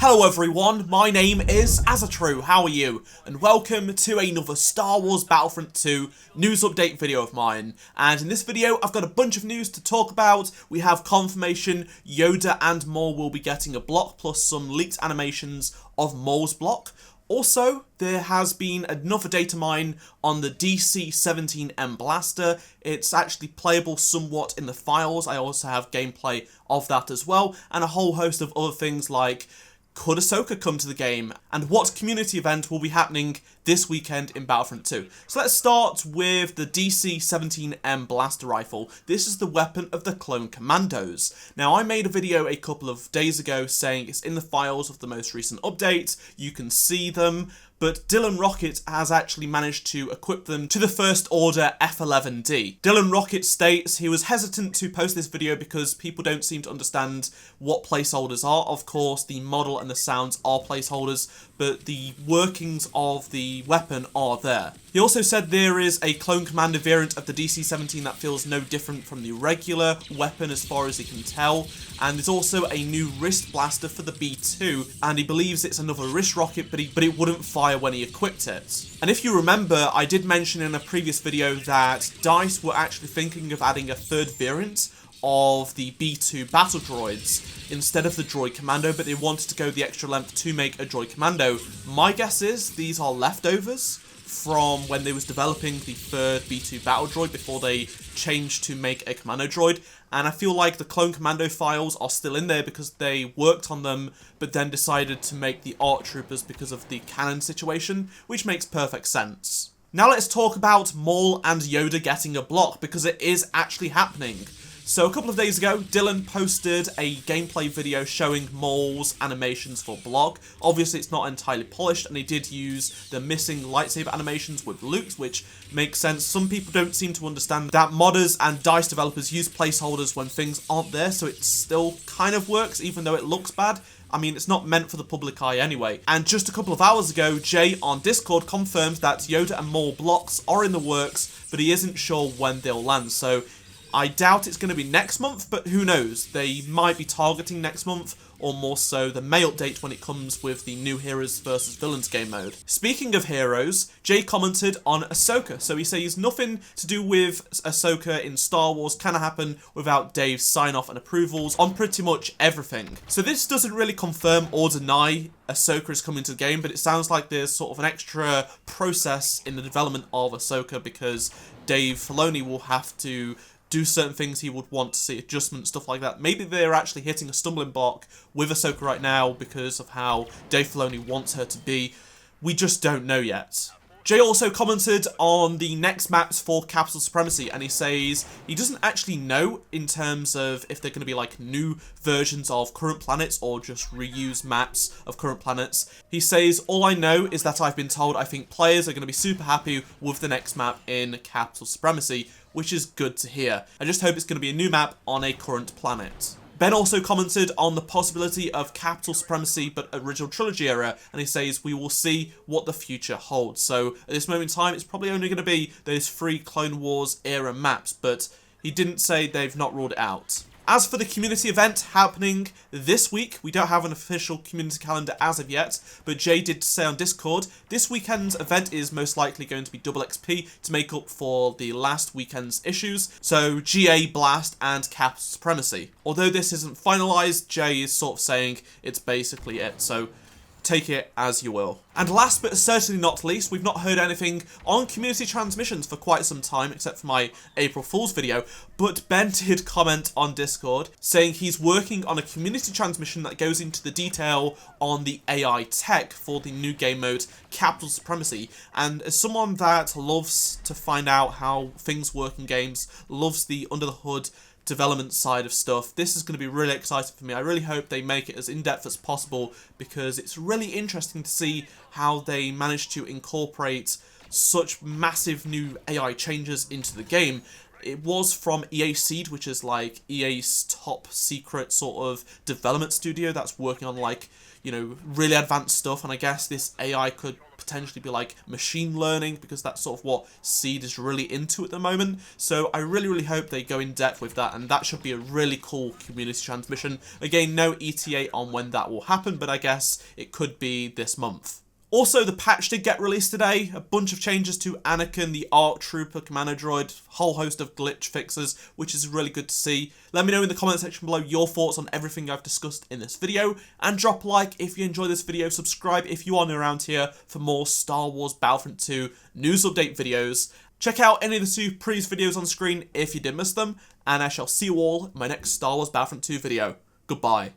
Hello everyone, my name is AZZATRU, how are you? And welcome to another Star Wars Battlefront 2 news update video of mine. And in this video, I've got a bunch of news to talk about. We have confirmation Yoda and Maul will be getting a block, plus some leaked animations of Maul's block. Also, there has been another data mine on the DC-17M blaster. It's actually playable somewhat in the files. I also have gameplay of that as well, and a whole host of other things like could Ahsoka come to the game, and what community event will be happening this weekend in Battlefront 2. So let's start with the DC-17M blaster rifle. This is the weapon of the Clone Commandos. Now, I made a video a couple of days ago saying it's in the files of the most recent update, you can see them, but Dylan Rocket has actually managed to equip them to the First Order F11D. Dylan Rocket states he was hesitant to post this video because people don't seem to understand what placeholders are. Of course, the model and the sounds are placeholders, but the workings of the weapon are there. He also said there is a Clone Commando variant of the DC-17 that feels no different from the regular weapon as far as he can tell, and there's also a new wrist blaster for the B2, and he believes it's another wrist rocket, but it wouldn't fire when he equipped it. And if you remember, I did mention in a previous video that DICE were actually thinking of adding a third variant of the B2 battle droids instead of the droid commando, but they wanted to go the extra length to make a droid commando. My guess is these are leftovers from when they was developing the third B2 battle droid before they changed to make a commando droid, and I feel like the Clone Commando files are still in there because they worked on them but then decided to make the ARC troopers because of the canon situation, which makes perfect sense. Now let's talk about Maul and Yoda getting a block, because it is actually happening. So a couple of days ago, Dylan posted a gameplay video showing Maul's animations for block. Obviously, it's not entirely polished, and he did use the missing lightsaber animations with Luke's, which makes sense. Some people don't seem to understand that modders and DICE developers use placeholders when things aren't there, so it still kind of works, even though it looks bad. I mean, it's not meant for the public eye anyway. And just a couple of hours ago, Jay on Discord confirmed that Yoda and Maul blocks are in the works, but he isn't sure when they'll land, so I doubt it's going to be next month, but who knows? They might be targeting next month, or more so the May update when it comes with the new Heroes vs Villains game mode. Speaking of heroes, Jay commented on Ahsoka. So he says nothing to do with Ahsoka in Star Wars can happen without Dave's sign-off and approvals on pretty much everything. So this doesn't really confirm or deny Ahsoka is coming to the game, but it sounds like there's sort of an extra process in the development of Ahsoka because Dave Filoni will have to do certain things he would want to see, adjustments, stuff like that. Maybe they're actually hitting a stumbling block with Ahsoka right now because of how Dave Filoni wants her to be. We just don't know yet. Jay also commented on the next maps for Capital Supremacy, and he says he doesn't actually know in terms of if they're going to be like new versions of current planets or just reuse maps of current planets. He says, all I know is that I've been told I think players are going to be super happy with the next map in Capital Supremacy, which is good to hear. I just hope it's going to be a new map on a current planet. Ben also commented on the possibility of Capital Supremacy but original trilogy era, and he says we will see what the future holds. So at this moment in time, it's probably only going to be those 3 Clone Wars era maps, but he didn't say they've not ruled it out. As for the community event happening this week, we don't have an official community calendar as of yet, but Jay did say on Discord, this weekend's event is most likely going to be double XP to make up for the last weekend's issues, so GA Blast and Capital Supremacy. Although this isn't finalised, Jay is sort of saying it's basically it, so take it as you will. And last but certainly not least, we've not heard anything on community transmissions for quite some time, except for my April Fool's video, but Ben did comment on Discord saying he's working on a community transmission that goes into the detail on the AI tech for the new game mode Capital Supremacy. And as someone that loves to find out how things work in games, loves the under the hood development side of stuff, this is going to be really exciting for me. I really hope they make it as in-depth as possible because it's really interesting to see how they manage to incorporate such massive new AI changes into the game. It was from EA Seed, which is like EA's top secret sort of development studio that's working on like, you know, really advanced stuff, and I guess this AI could potentially be like machine learning, because that's sort of what Seed is really into at the moment. So I really hope they go in depth with that, and that should be a really cool community transmission. Again, no ETA on when that will happen, but I guess it could be this month. Also, the patch did get released today. A bunch of changes to Anakin, the ARC Trooper Commando Droid, whole host of glitch fixes, which is really good to see. Let me know in the comment section below your thoughts on everything I've discussed in this video, and drop a like if you enjoyed this video, subscribe if you are new around here for more Star Wars Battlefront 2 news update videos. Check out any of the 2 previous videos on screen if you did miss them, and I shall see you all in my next Star Wars Battlefront 2 video. Goodbye.